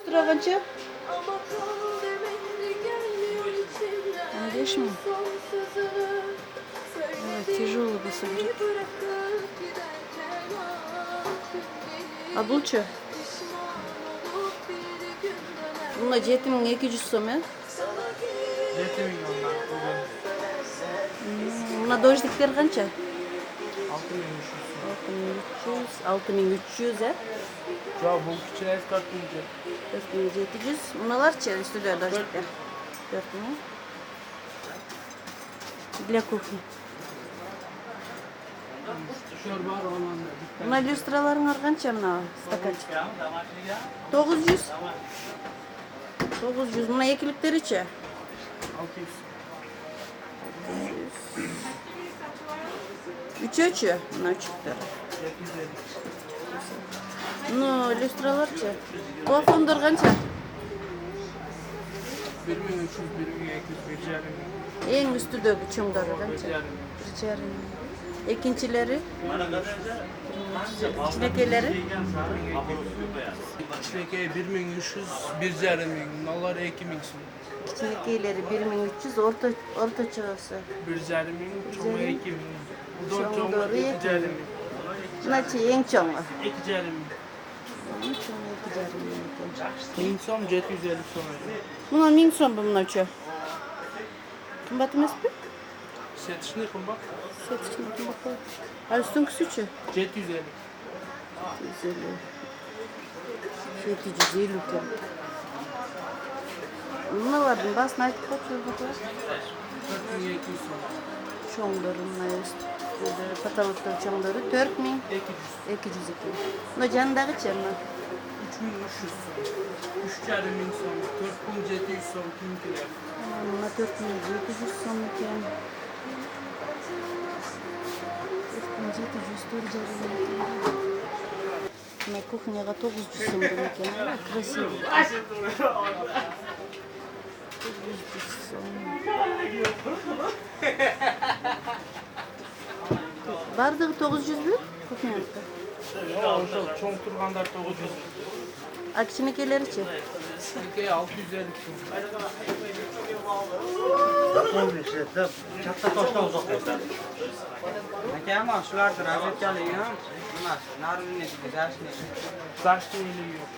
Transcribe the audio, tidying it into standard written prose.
lüstra kança? 15 mi? Evet, tijolu bu sefer. Abulçu. Bununla 7200 som ya. Yetimin onlar bugün. Buna dojlikler kança? 6300. 6300 ya. Ya bu küçüğe 4000. 4700. Bunlar çe üstü de dojlikler. 4000. Для кухни. Şorba olan da. Buna lüstraların var kança mı? Stakançık. 900. 900. Buna yekilikleri içe. 600. 3 ölçü. Buna ölçükleri. 750. No, lüstralar çe. Bu fondur kança. 1300, 1200, 1,5. En üstü de küçümdür kança. 1,5. Ricarim. İkincileri. İçindekileri. İçindeki 1300, 1,5. Bunlar 2000. İçindekileri 1300. Orta çağısı. 1,5. Çoğu 2000. Bu da Çoğu doğru çoğu 2,5. Buna çe en çoğu. 2,5. İnsan 750 sonra. Buna min son bunlar çe. Kımbat mı ispi? Satışını kumba Satışını kımbat. Üstün küsüçü. 750. 750 iken. Buna vardı. Bas nayt kaçıyor baklar. 4200 sonra. Çoğunların üstü. Patalıklar çoğunları 4000. 202. Buna candağı çe mi? 3300 sonra. 3,5 sonra. 4700 sonra. Kimkiler. Buna 4700 son iken. 4700 duracağım. На кухне готовы с джусом красиво. Бардығы 900 бі? Кухняныкта. Ошол чоң тургандар 900. А кичинекейлери че? Силке 650 сом. Katta toshdan uzoqlashadi. Aka ama shularni razvedkalik ham emas. Narvini, dashni. Zaşlı eli yok.